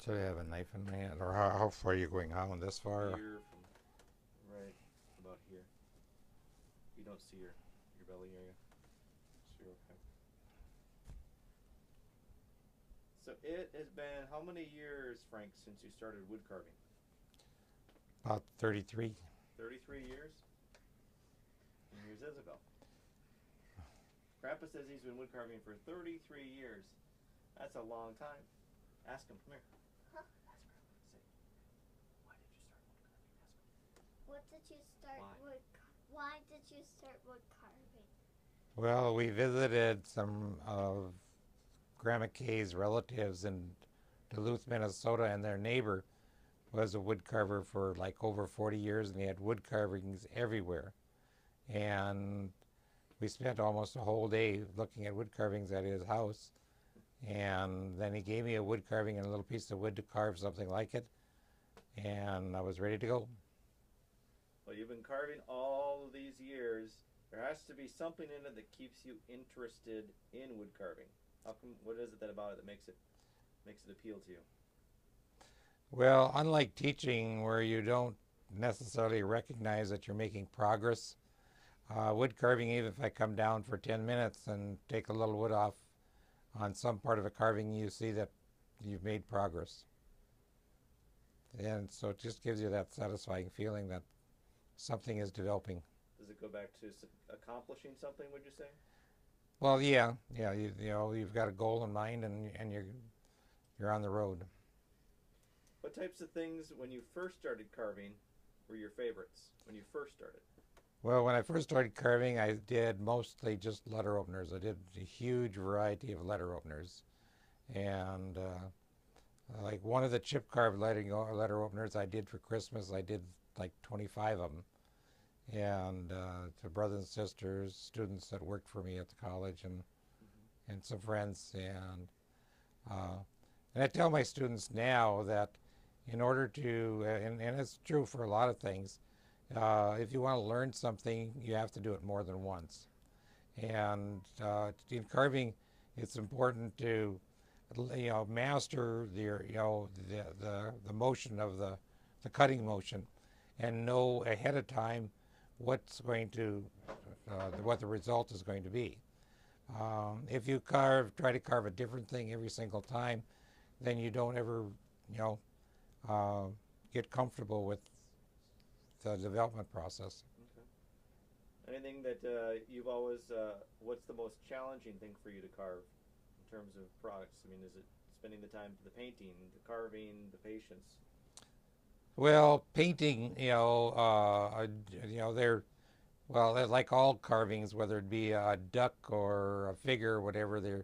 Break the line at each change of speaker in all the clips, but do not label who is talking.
So I have a knife in my hand, or how far are you going? How this far?
Here from right about here. You don't see your belly area, so you're okay. So it has been how many years, Frank, since you started wood carving?
About 33.
33 years? And here's Isabel. Grandpa says he's been wood carving for 33 years. That's a long time. Ask him, come here.
Huh?
Ask Grandpa. Say, why did you start wood carving? Ask him.
What did you start wood? Why did you start wood carving?
Well, we visited some of Grandma Kay's relatives in Duluth, Minnesota, and their neighbor was a wood carver for like over 40 years, and he had wood carvings everywhere. And we spent almost a whole day looking at wood carvings at his house. And then he gave me a wood carving and a little piece of wood to carve something like it. And I was ready to go.
Well, you've been carving all of these years. There has to be something in it that keeps you interested in wood carving. How come? What is it that about it that makes it appeal to you?
Well, unlike teaching where you don't necessarily recognize that you're making progress, wood carving, even if I come down for 10 minutes and take a little wood off on some part of a carving, you see that you've made progress. And so it just gives you that satisfying feeling that something is developing.
Does it go back to accomplishing something, would you say?
Well, yeah, you know, you've got a goal in mind, and you're on the road.
What types of things, when you first started carving, were your favorites when you first started?
Well, when I first started carving, I did mostly just letter openers. I did a huge variety of letter openers, and like one of the chip carved letter openers I did for Christmas, I did like 25 of them, and to brothers and sisters, students that worked for me at the college, and some friends, and I tell my students now that in order to, and it's true for a lot of things, if you want to learn something, you have to do it more than once. And in carving, it's important to, master the motion of the cutting motion, and know ahead of time what's going to, what the result is going to be. If you try to carve a different thing every single time, then you don't ever, get comfortable with the development process.
Okay. Anything that you've always, what's the most challenging thing for you to carve in terms of products? I mean, is it spending the time, the painting, the carving, the patience?
Well, painting, they're like all carvings, whether it be a duck or a figure or whatever.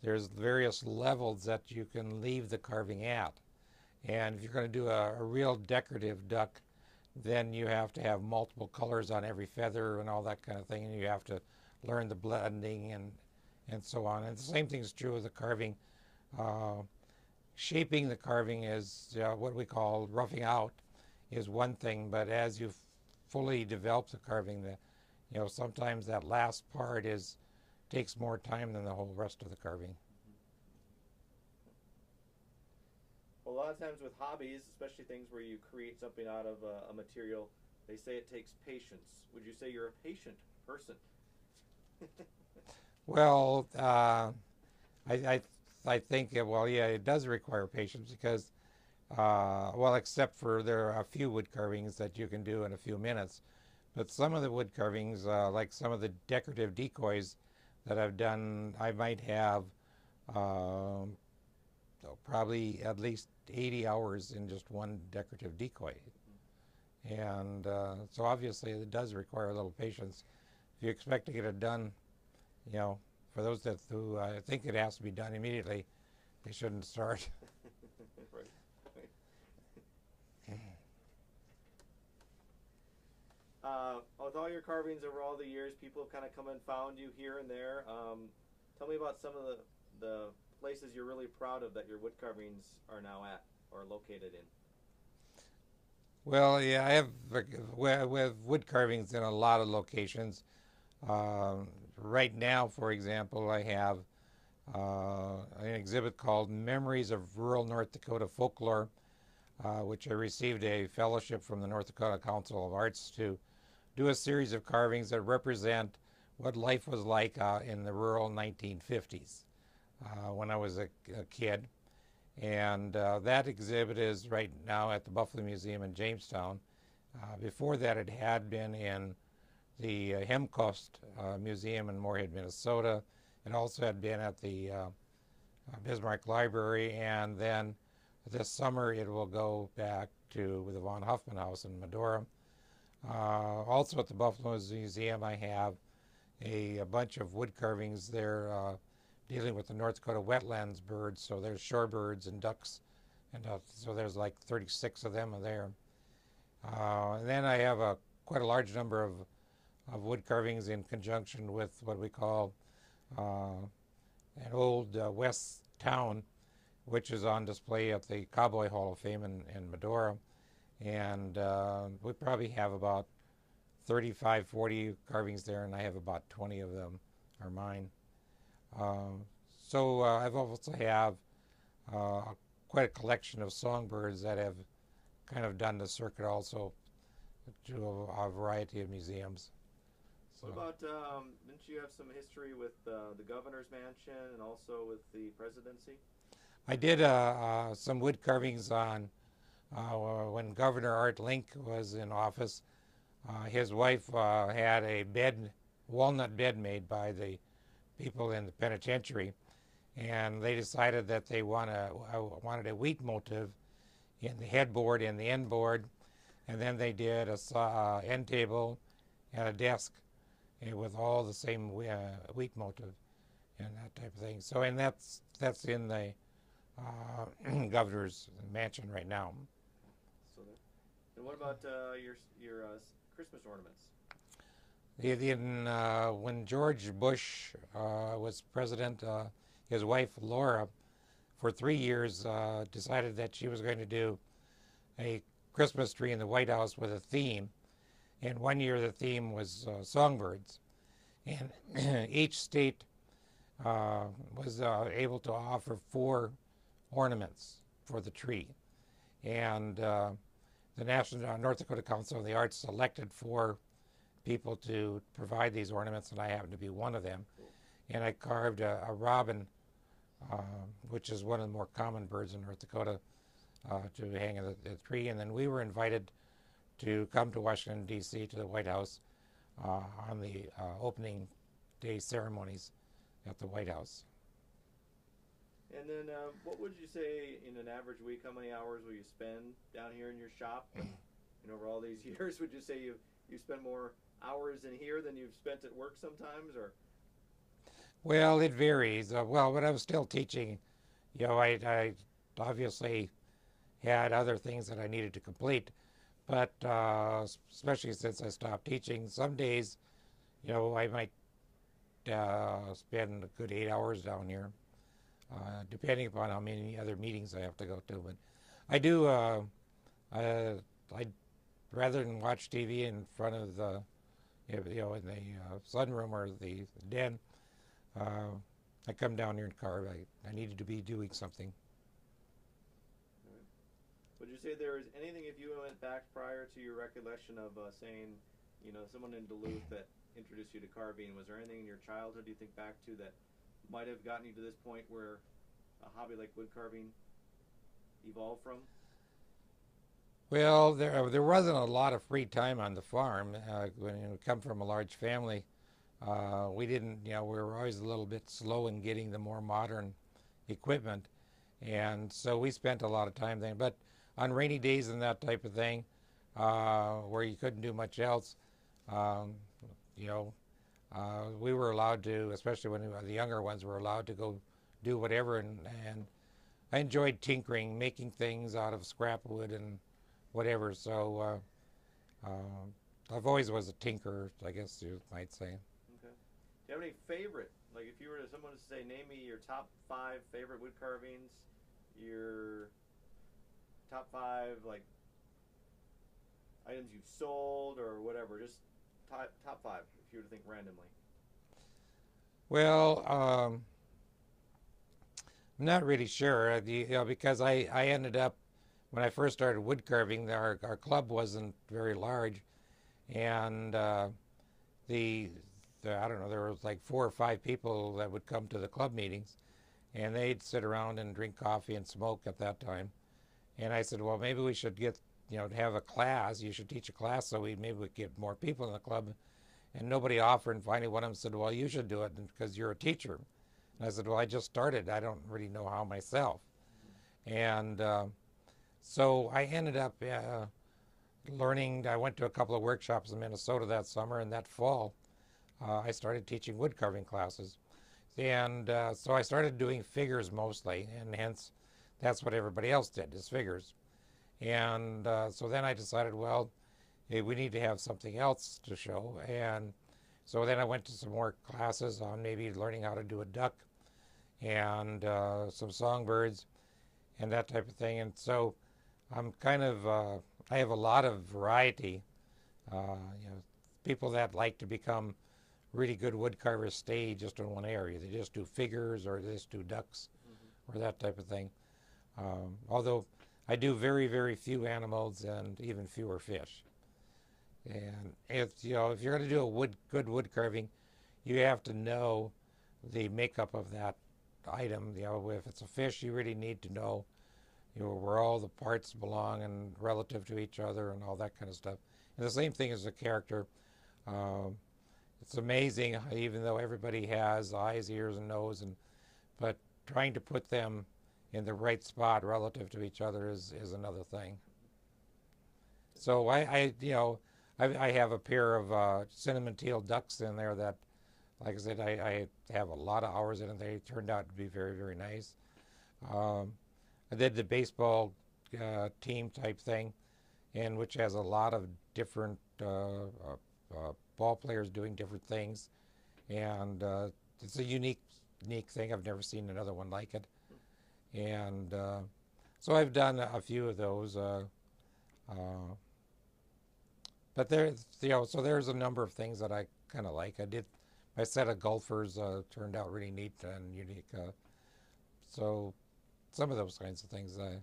There's various levels that you can leave the carving at. And if you're going to do a real decorative duck, then you have to have multiple colors on every feather and all that kind of thing, and you have to learn the blending and so on. And the same thing is true with the carving. Shaping the carving is what we call roughing out is one thing, but as you fully develop the carving, sometimes that last part takes more time than the whole rest of the carving.
Well, a lot of times with hobbies, especially things where you create something out of a material, they say it takes patience. Would you say you're a patient person?
Well, I think, well, yeah, it does require patience because, except for there are a few wood carvings that you can do in a few minutes. But some of the wood carvings, like some of the decorative decoys that I've done, I might have probably at least 80 hours in just one decorative decoy. And so obviously it does require a little patience. If you expect to get it done, for those who think it has to be done immediately, they shouldn't start.
Right. With all your carvings over all the years, people have kind of come and found you here and there. Tell me about some of the places you're really proud of that your wood carvings are now at or located in.
Well, yeah, I have we have wood carvings in a lot of locations. Right now, for example, I have an exhibit called Memories of Rural North Dakota Folklore, which I received a fellowship from the North Dakota Council of Arts to do a series of carvings that represent what life was like in the rural 1950s when I was a kid. And that exhibit is right now at the Buffalo Museum in Jamestown. Before that, it had been in the Hemcost Museum in Moorhead, Minnesota. It also had been at the Bismarck Library, and then this summer it will go back to the Von Huffman House in Medora. Also at the Buffalo Museum, I have a bunch of wood carvings there dealing with the North Dakota wetlands birds. So there's shorebirds and ducks, and so there's like 36 of them there. And then I have quite a large number of wood carvings in conjunction with what we call an old West town, which is on display at the Cowboy Hall of Fame in Medora. And we probably have about 35, 40 carvings there, and I have about 20 of them are mine. So I've also have quite a collection of songbirds that have kind of done the circuit also to a variety of museums. So.
What about, didn't you have some history with the governor's mansion and also with the presidency?
I did some wood carvings on when Governor Art Link was in office. His wife had a walnut bed made by the people in the penitentiary, and they decided that they wanted a wheat motif in the headboard and the end board, and then they did a end table and a desk with all the same wheat motif and that type of thing. So, and that's in the governor's mansion right now.
So and what about your Christmas ornaments?
When George Bush was president, his wife Laura, for 3 years, decided that she was going to do a Christmas tree in the White House with a theme. And one year the theme was songbirds. And each state was able to offer 4 ornaments for the tree. And the National North Dakota Council of the Arts selected 4 people to provide these ornaments, and I happen to be one of them. And I carved a robin, which is one of the more common birds in North Dakota, to hang in the tree. And then we were invited to come to Washington, D.C., to the White House on the opening day ceremonies at the White House.
And then what would you say in an average week, how many hours will you spend down here in your shop? And over all these years, would you say you spend more hours in here than you've spent at work sometimes, or?
Well, it varies. Well, when I was still teaching, I obviously had other things that I needed to complete. But especially since I stopped teaching, some days, I might spend a good 8 hours down here, depending upon how many other meetings I have to go to. But I do, I'd rather than watch TV in front of the, in the sunroom or the den, I come down here and carve. I needed to be doing something.
Would you say there is anything, if you went back prior to your recollection of saying, someone in Duluth that introduced you to carving, was there anything in your childhood you think back to that might have gotten you to this point where a hobby like wood carving evolved from?
Well, there wasn't a lot of free time on the farm. When we come from a large family, we didn't, we were always a little bit slow in getting the more modern equipment. And so we spent a lot of time there. But on rainy days and that type of thing, where you couldn't do much else, we were allowed to, especially when the younger ones were allowed to go do whatever. And I enjoyed tinkering, making things out of scrap wood and whatever. So I've always was a tinker, I guess you might say.
Okay. Do you have any favorite, like if you were someone to say, name me your top 5 favorite wood carvings, your top 5 like items you've sold or whatever, just top 5 if you were to think randomly.
Well, I'm not really sure, because I ended up, when I first started wood carving, our club wasn't very large, and the, I don't know, there was like 4 or 5 people that would come to the club meetings, and they'd sit around and drink coffee and smoke at that time. And I said, well, maybe we should get, have a class. You should teach a class so maybe we get more people in the club. And nobody offered. And finally, one of them said, well, you should do it because you're a teacher. And I said, well, I just started. I don't really know how myself. And so I ended up learning. I went to a couple of workshops in Minnesota that summer, and that fall, I started teaching wood carving classes. And so I started doing figures mostly, and hence that's what everybody else did, is figures. And so then I decided, well, hey, we need to have something else to show. And so then I went to some more classes on maybe learning how to do a duck and some songbirds and that type of thing. And so I'm kind of, I have a lot of variety. People that like to become really good wood carvers stay just in one area. They just do figures or they just do ducks or that type of thing. Although I do very, very few animals and even fewer fish. And if you're going to do a good wood carving, you have to know the makeup of that item. If it's a fish, you really need to know, where all the parts belong and relative to each other and all that kind of stuff. And the same thing as a character. It's amazing how even though everybody has eyes, ears, and nose, but trying to put them in the right spot relative to each other is another thing. So I have a pair of cinnamon teal ducks in there that, like I said, I have a lot of hours in it. They turned out to be very, very nice. I did the baseball team type thing, which has a lot of different ball players doing different things, and it's a unique thing. I've never seen another one like it, and so I've done a few of those. But so there's a number of things that I kind of like. My set of golfers turned out really neat and unique. So some of those kinds of things.
Okay. All right.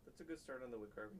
That's a good start on the wood carving.